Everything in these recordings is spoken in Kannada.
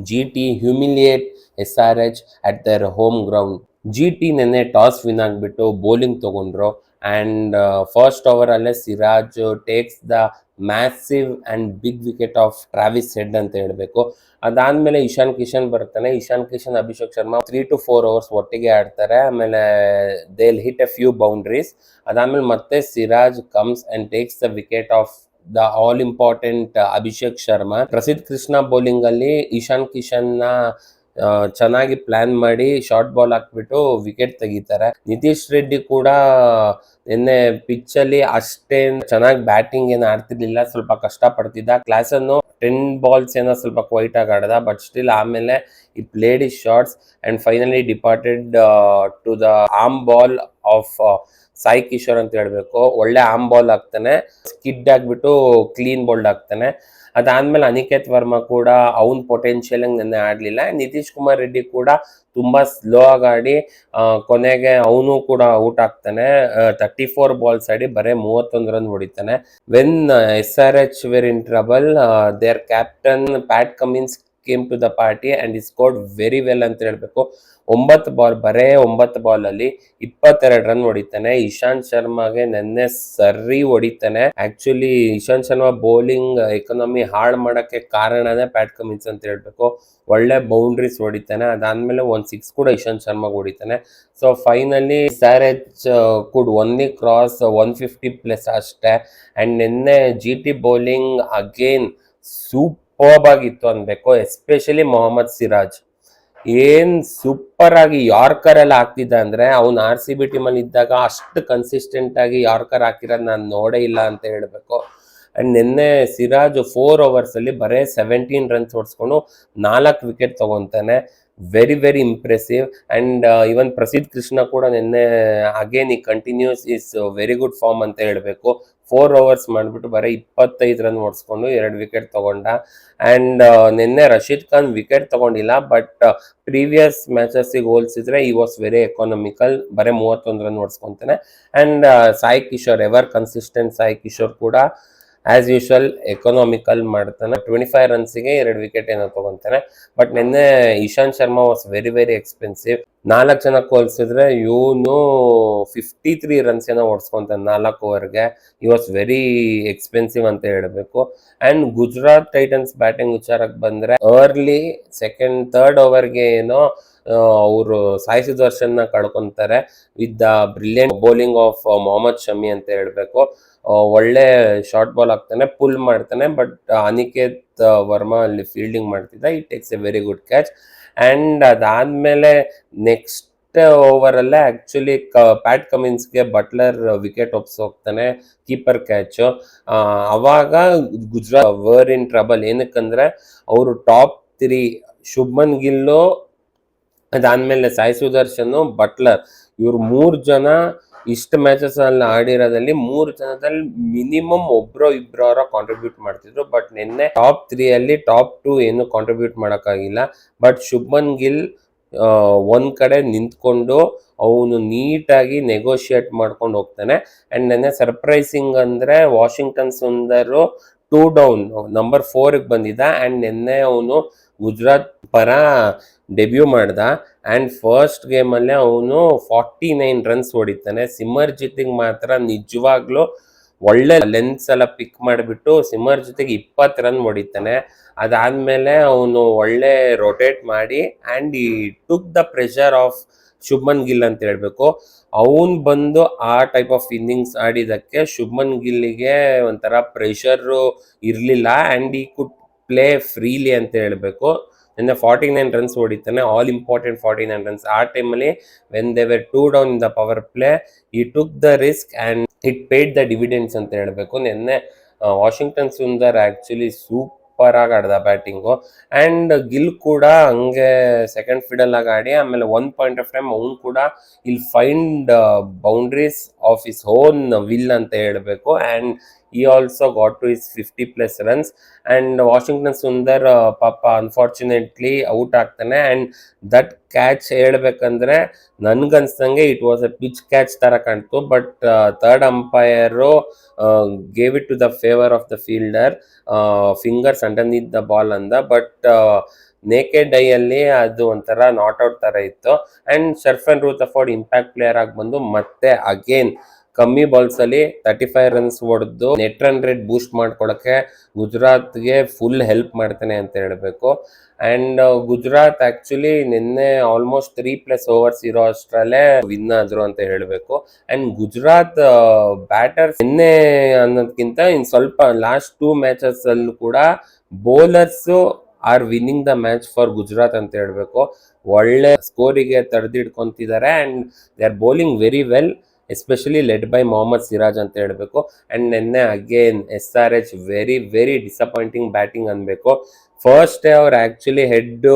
GT humiliate SRH at their home ground. GT ನೆನ್ನೆ ಟಾಸ್ ವಿನ್ ಆಗಿಬಿಟ್ಟು ಬೌಲಿಂಗ್ ತಗೊಂಡ್ರು ಆ್ಯಂಡ್ ಫಸ್ಟ್ ಓವರಲ್ಲೇ Siraj takes the massive and big wicket of Travis Head ಅಂತ ಹೇಳಬೇಕು. ಅದಾದಮೇಲೆ ಇಶಾನ್ ಕಿಶನ್ ಬರ್ತಾನೆ. ಇಶಾನ್ ಕಿಶನ್, ಅಭಿಷೇಕ್ ಶರ್ಮಾ 3 to 4 overs ಒಟ್ಟಿಗೆ ಆಡ್ತಾರೆ. ಆಮೇಲೆ they'll hit A few boundaries. ಅದಾದಮೇಲೆ ಮತ್ತೆ Siraj comes and takes the wicket of the all important Abhishek Sharma. ಪ್ರಸಿದ್ಧ ಕೃಷ್ಣ ಬೌಲಿಂಗ್ ಅಲ್ಲಿ ಇಶಾನ್ ಕಿಶನ್ ನ ಚೆನ್ನಾಗಿ ಪ್ಲಾನ್ ಮಾಡಿ ಶಾರ್ಟ್ ಬಾಲ್ ಹಾಕ್ಬಿಟ್ಟು ವಿಕೆಟ್ ತೆಗಿತಾರೆ. ನಿತೀಶ್ ರೆಡ್ಡಿ ಕೂಡ ನಿನ್ನೆ ಪಿಚ್ ಅಲ್ಲಿ ಅಷ್ಟೇನ್ ಚೆನ್ನಾಗಿ ಬ್ಯಾಟಿಂಗ್ ಏನು ಆಡ್ತಿರ್ಲಿಲ್ಲ, ಸ್ವಲ್ಪ ಕಷ್ಟ ಪಡ್ತಿದ್ದ. ಕ್ಲಾಸ್ ಅನ್ನು 10 balls ಏನೋ ಸ್ವಲ್ಪ ಕ್ವೈಟ್ ಆಗಿ ಆಡ್ದ, ಬಟ್ ಸ್ಟಿಲ್ ಆಮೇಲೆ ಈ played is shots and finally departed to the arm ball of Sai Kishore ಅಂತ ಹೇಳ್ಬೇಕು. ಒಳ್ಳೆ ಆರ್ಮ್ ಬಾಲ್ ಆಗ್ತಾನೆ, ಸ್ಕಿಡ್ ಆಗ್ಬಿಟ್ಟು ಕ್ಲೀನ್ ಬೋಲ್ಡ್ ಆಗ್ತಾನೆ. ಅದಾದ್ಮೇಲೆ ಅನಿಕೇತ್ ವರ್ಮಾ ಕೂಡ ಅವನ್ ಪೊಟೆನ್ಷಿಯಲ್ ನೆನ್ನೆ ಆಡ್ಲಿಲ್ಲ. ನಿತೀಶ್ ಕುಮಾರ್ ರೆಡ್ಡಿ ಕೂಡ ತುಂಬಾ ಸ್ಲೋ ಆಗಿ ಆಡಿ ಕೊನೆಗೆ ಅವನು ಕೂಡ ಔಟ್ ಆಗ್ತಾನೆ. 34 balls ಆಡಿ ಬರೇ 31 run ಹೊಡಿತಾನೆ. When SRH were in trouble, their captain Pat Cummins came to the party and he scored very well ಅಂತ ಹೇಳ್ಬೇಕು. 9 ಬಾಲ್ ಅಲ್ಲಿ 22 ರನ್ ಹೊಡಿತಾನೆ. ಇಶಾಂತ್ ಶರ್ಮಾಗೆ ನೆನ್ನೆ ಸರಿ ಹೊಡಿತಾನೆ. Actually Ishant Sharma bowling economy ಹಾಳು ಮಾಡಕ್ಕೆ ಕಾರಣನೇ ಪ್ಯಾಟ್ ಕಮಿನ್ಸ್ ಅಂತ ಹೇಳ್ಬೇಕು. ಒಳ್ಳೆ ಬೌಂಡ್ರೀಸ್ ಹೊಡಿತಾನೆ. ಅದಾದ್ಮೇಲೆ 1 6 ಕೂಡ ಇಶಾಂತ್ ಶರ್ಮಾಗೆ ಹೊಡಿತಾನೆ. ಸೊ ಫೈನಲಿ SRH ಕುಡ್ ಒನ್ಲಿ ಕ್ರಾಸ್ 150 ಪ್ಲಸ್ ಅಷ್ಟೇ. ಅಂಡ್ ನಿನ್ನೆ GT ಬೌಲಿಂಗ್ ಅಗೇನ್ ಸೂಪರ್ಬ್ ಆಗಿತ್ತು ಅನ್ಬೇಕು. ಎಸ್ಪೆಷಲಿ ಮೊಹಮ್ಮದ್ ಸಿರಾಜ್ ಏನ್ ಸೂಪರ್ ಆಗಿ ಯಾರ್ಕರ್ ಎಲ್ಲ ಹಾಕ್ತಿದ್ದ ಅಂದ್ರೆ, ಅವ್ನು RCB ಟೀಮಲ್ಲಿ ಇದ್ದಾಗ ಅಷ್ಟು ಕನ್ಸಿಸ್ಟೆಂಟ್ ಆಗಿ ಯಾರ್ಕರ್ ಹಾಕಿರೋದು ನಾನು ನೋಡೇ ಇಲ್ಲ ಅಂತ ಹೇಳ್ಬೇಕು. ಅಂಡ್ ನಿನ್ನೆ ಸಿರಾಜ್ 4 overs ಅಲ್ಲಿ ಬರೇ 17 runs ಹೊಡ್ಸ್ಕೊಂಡು 4 ವಿಕೆಟ್ ತಗೊಂತಾನೆ. Very very impressive. And even Prasidh Krishna ಕೂಡ ನಿನ್ನೆ again he continues his very good form ಅಂತ ಹೇಳ್ಬೇಕು. 4 overs ಮಾಡಿಬಿಟ್ಟು ಬರೀ 25 run ಹೊಡ್ಸ್ಕೊಂಡು 2 ವಿಕೆಟ್ ತಗೊಂಡ. ಅಂಡ್ ನಿನ್ನೆ ರಶೀದ್ ಖಾನ್ ವಿಕೆಟ್ ತಗೊಂಡಿಲ್ಲ, ಬಟ್ ಪ್ರೀವಿಯಸ್ ಮ್ಯಾಚಸ್ಗೆ ಹೋಲಿಸಿದ್ರೆ ಈ ವಾಸ್ ವೆರಿ ಎಕಾನಮಿಕಲ್. ಬರೀ 31 run ಹೊಡ್ಸ್ಕೊಂತಾನೆ. And Sai Kishore, ever consistent Sai Kishore ಕೂಡ ಆಸ್ ಯೂಶುವಲ್ ಎಕನಾಮಿಕಲ್ ಮಾಡ್ತಾನೆ. 25 runsಗೆ 2 ವಿಕೆಟ್ ಏನೋ ತಗೊಂತಾನೆ. ಬಟ್ ನಿನ್ನೆ Ishant Sharma was very very expensive. 4 ಜನಕ್ಕೆ ಹೋಲಿಸಿದ್ರೆ ಇವನು 53 runs ಏನೋ ಹೊಡ್ಸ್ಕೊಂತಾನೆ 4 ಓವರ್ಗೆ. ಈ ವಾಸ್ ವೆರಿ ಎಕ್ಸ್ಪೆನ್ಸಿವ್ ಅಂತ ಹೇಳಬೇಕು. ಅಂಡ್ ಗುಜರಾತ್ ಟೈಟನ್ಸ್ ಬ್ಯಾಟಿಂಗ್ ವಿಚಾರಕ್ಕೆ ಬಂದ್ರೆ ಅರ್ಲಿ ಸೆಕೆಂಡ್ ಥರ್ಡ್ ಓವರ್ಗೆ ಏನೋ ಅವರು ಸಾಯಿ ಸುದರ್ಶನ್ ಕಳ್ಕೊಂತಾರೆ with the brilliant bowling of Mohammed Shami ಅಂತ ಹೇಳ್ಬೇಕು. ಒಳ್ಳೆ ಶಾರ್ಟ್ ಬಾಲ್ ಹಾಕ್ತಾನೆ, ಪುಲ್ ಮಾಡ್ತಾನೆ. ಬಟ್ ಅನಿಕೇತ್ ವರ್ಮಾ ಅಲ್ಲಿ ಫೀಲ್ಡಿಂಗ್ ಮಾಡ್ತಿದ್ದ. It takes a very good catch. And ಅದಾದ್ಮೇಲೆ ನೆಕ್ಸ್ಟ್ ಓವರ್ ಅಲ್ಲೇ ಆಕ್ಚುಲಿ ಪ್ಯಾಟ್ ಕಮಿನ್ಸ್ಗೆ ಬಟ್ಲರ್ ವಿಕೆಟ್ ಹೋಗ್ತಾನೆ, ಕೀಪರ್ ಕ್ಯಾಚ್. ಅವಾಗ ಗುಜರಾತ್ ವರ್ ಇನ್ ಟ್ರಬಲ್. ಏನಕ್ಕಂದ್ರೆ ಅವರು ಟಾಪ್ 3 ಶುಭ್ಮನ್ ಗಿಲ್ಲು, ಅದಾದ್ಮೇಲೆ ಸಾಯಿ ಸುದರ್ಶನ್, ಬಟ್ಲರ್, ಇವ್ರು 3 ಜನ ಇಷ್ಟು ಮ್ಯಾಚಸ್ ಅಲ್ಲಿ ಆಡಿರೋದಲ್ಲಿ 3 ಜನದಲ್ಲಿ ಮಿನಿಮಮ್ ಒಬ್ರೋ ಇಬ್ರೋ ಕಾಂಟ್ರಿಬ್ಯೂಟ್ ಮಾಡ್ತಿದ್ರು. ಬಟ್ ನಿನ್ನೆ ಟಾಪ್ 3 ಅಲ್ಲಿ ಟಾಪ್ 2 ಏನು ಕಾಂಟ್ರಿಬ್ಯೂಟ್ ಮಾಡೋಕ್ಕಾಗಿಲ್ಲ. ಬಟ್ ಶುಭ್ಮನ್ ಗಿಲ್ ಒಂದ್ ಕಡೆ ನಿಂತ್ಕೊಂಡು ಅವನು ನೀಟಾಗಿ ನೆಗೋಷಿಯೇಟ್ ಮಾಡ್ಕೊಂಡು ಹೋಗ್ತಾನೆ. ಅಂಡ್ ನೆನ್ನೆ ಸರ್ಪ್ರೈಸಿಂಗ್ ಅಂದ್ರೆ ವಾಷಿಂಗ್ಟನ್ ಸುಂದರ್ 2 down ನಂಬರ್ 4ಗೆ ಬಂದಿದ್ದ. ಅಂಡ್ ನಿನ್ನೆ ಅವನು ಗುಜರಾತ್ ಪರ ಡೆಬ್ಯೂ ಮಾಡ್ದ. ಅಂಡ್ ಫಸ್ಟ್ ಗೇಮ್ ಅಲ್ಲೇ ಅವನು 49 runs ಹೊಡಿತಾನೆ. ಸಿಮರ್ಜಿತ್ಗೆ ಮಾತ್ರ ನಿಜವಾಗ್ಲೂ ಒಳ್ಳೆ ಲೆನ್ಸ್ ಎಲ್ಲ ಪಿಕ್ ಮಾಡಿಬಿಟ್ಟು ಸಿಮರ್ಜಿತ್ಗೆ 20 run ಹೊಡಿತಾನೆ. ಅದಾದ್ಮೇಲೆ ಅವನು ಒಳ್ಳೆ ರೊಟೇಟ್ ಮಾಡಿ ಅಂಡ್ ಈ took the pressure of Shubman Gill ಅಂತ ಹೇಳ್ಬೇಕು. ಅವನ್ ಬಂದು ಆ ಟೈಪ್ ಆಫ್ ಇನ್ನಿಂಗ್ಸ್ ಆಡಿದಕ್ಕೆ ಶುಭ್ಮನ್ ಗಿಲ್ಲಿಗೆ ಒಂಥರ ಪ್ರೆಷರ್ ಇರ್ಲಿಲ್ಲ. ಅಂಡ್ ಈ ಕುಡ್ ಪ್ಲೇ ಫ್ರೀಲಿ ಅಂತ ಹೇಳ್ಬೇಕು. ನಿನ್ನೆ 49 runs ಹೊಡಿತಾನೆ, ಆಲ್ ಇಂಪಾರ್ಟೆಂಟ್ 49 runs. ಆ ಟೈಮಲ್ಲಿ when they were 2 down in the power play, he took the risk and it paid the dividends ಅಂತ ಹೇಳ್ಬೇಕು. ನಿನ್ನೆ ವಾಷಿಂಗ್ಟನ್ ಸುಂದರ್ ಆಕ್ಚುಲಿ ಸೂಪರ್ ಆಗಿ ಆಡ್ದ ಬ್ಯಾಟಿಂಗು. ಅಂಡ್ ಗಿಲ್ ಕೂಡ ಹಂಗೆ ಸೆಕೆಂಡ್ ಫಿಡಲ್ ಆಗಿ ಆಡಿ ಆಮೇಲೆ 1 point of time ಅವ್ನು ಕೂಡ ಇಲ್ಲಿ find boundaries of his own will ಅಂತ ಹೇಳ್ಬೇಕು. And he also got to his 50 plus runs. And Washington Sundar ಪಾಪ ಅನ್ಫಾರ್ಚುನೇಟ್ಲಿ ಔಟ್ ಆಗ್ತಾನೆ. ಅಂಡ್ ದಟ್ ಕ್ಯಾಚ್ ಹೇಳ್ಬೇಕಂದ್ರೆ ನನ್ಗನ್ಸ್ದಂಗೆ it was a pitch catch ತರ ಕಾಣ್ತು. But third umpire gave it to the favour of the fielder, fingers underneath the ball ಅಂದ. ಬಟ್ ನೇಕೆಡ್ ಐ ಅಲ್ಲಿ ಅದು ಒಂಥರ ನಾಟ್ ಔಟ್ ತರ ಇತ್ತು. And Sherfane Rutherford impact player ಆಗಿ ಬಂದು ಮತ್ತೆ ಅಗೇನ್ ಕಮ್ಮಿ ಬಾಲ್ಸ್ ಅಲ್ಲಿ 35 ರನ್ಸ್ ಹೊಡೆದು ನೆಟ್ ರನ್ ರೇಟ್ ಬೂಸ್ಟ್ ಮಾಡ್ಕೊಳಕ್ಕೆ ಗುಜರಾತ್ಗೆ ಫುಲ್ ಹೆಲ್ಪ್ ಮಾಡ್ತಾನೆ ಅಂತ ಹೇಳ್ಬೇಕು. ಅಂಡ್ ಗುಜರಾತ್ ಆಕ್ಚುಲಿ ನಿನ್ನೆ ಆಲ್ಮೋಸ್ಟ್ 3+ ಓವರ್ಸ್ ಇರೋ ಅಷ್ಟರಲ್ಲೇ ವಿನ್ ಆದ್ರು ಅಂತ ಹೇಳ್ಬೇಕು. ಅಂಡ್ ಗುಜರಾತ್ ಬ್ಯಾಟರ್ಸ್ ನಿನ್ನೆ ಅನ್ನೋದಕ್ಕಿಂತ ಇನ್ ಸ್ವಲ್ಪ ಲಾಸ್ಟ್ 2 ಮ್ಯಾಚಸ್ ಅಲ್ಲೂ ಕೂಡ bowlers are winning the match for Gujarat ಅಂತ ಹೇಳ್ಬೇಕು. ಒಳ್ಳೆ ಸ್ಕೋರಿಗೆ ತಡೆದಿಡ್ಕೊಂತಿದ್ದಾರೆ and they are bowling very well, especially led by Mohammed Siraj ಅಂತ ಹೇಳ್ಬೇಕು. ಅಂಡ್ ನಿನ್ನೆ again SRH very very disappointing batting ಅನ್ಬೇಕು. ಫಸ್ಟ್ ಅವ್ರು ಆಕ್ಚುಲಿ ಹೆಡ್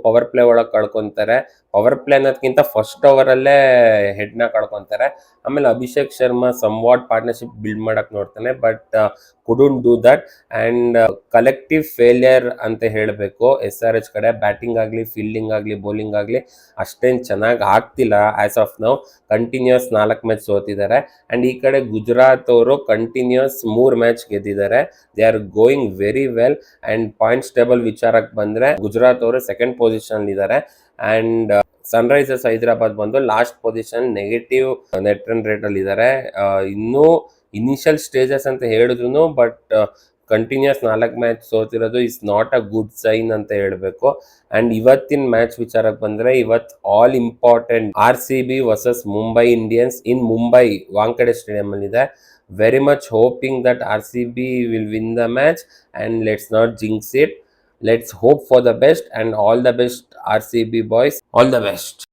ಪವರ್ ಪ್ಲೇ ಒಳಗೆ ಕಳ್ಕೊಂತಾರೆ. ಪವರ್ ಪ್ಲೇ ಅನ್ನೋದಕ್ಕಿಂತ ಫಸ್ಟ್ ಓವರ್ ಅಲ್ಲೇ ಹೆಡ್ ನ ಕಳ್ಕೊಂತಾರೆ. ಆಮೇಲೆ Abhishek Sharma somewhat partnership build ಮಾಡಕ್ ನೋಡ್ತಾನೆ, but couldn't do that. And collective failure ಅಂತ ಹೇಳಬೇಕು. SRH ಕಡೆ ಬ್ಯಾಟಿಂಗ್ ಆಗಲಿ, ಫೀಲ್ಡಿಂಗ್ ಆಗಲಿ, ಬೌಲಿಂಗ್ ಆಗಲಿ ಅಷ್ಟೇನು ಚೆನ್ನಾಗಿ ಆಗ್ತಿಲ್ಲ as of now. Continues 4 match ಸೋತಿದ್ದಾರೆ. ಅಂಡ್ ಈ ಕಡೆ ಗುಜರಾತ್ ಅವರು ಕಂಟಿನ್ಯೂಸ್ 3 ಮ್ಯಾಚ್ ಗೆದ್ದಿದ್ದಾರೆ. They are going very well. And points table ವಿಚಾರಕ್ಕೆ ಬಂದ್ರೆ ಗುಜರಾತ್ ಅವರು ಸೆಕೆಂಡ್ ಪೊಸಿಷನ್ ಇದ್ದಾರೆ. ಅಂಡ್ ಸನ್ರೈಸರ್ಸ್ ಹೈದರಾಬಾದ್ ಬಂದು last position negative net run rate ಅಲ್ಲಿ ಇದ್ದಾರೆ. ಇನ್ನೂ ಇನಿಷಿಯಲ್ ಸ್ಟೇಜಸ್ ಅಂತ ಹೇಳಿದ್ರು, ಬಟ್ ಕಂಟಿನ್ಯೂಸ್ 4 ಮ್ಯಾಚ್ ಸೋತಿರೋದು is not a good sign ಅಂತ ಹೇಳ್ಬೇಕು. ಅಂಡ್ ಇವತ್ತಿನ ಮ್ಯಾಚ್ ವಿಚಾರಕ್ಕೆ ಬಂದ್ರೆ ಇವತ್ತು all important RCB versus Mumbai Indians in Mumbai Wankhede stadium ಅಲ್ಲಿ ಇದೆ. Very much hoping that RCB will win the match and let's not jinx it. Let's hope for the best and all the best RCB boys. All the best.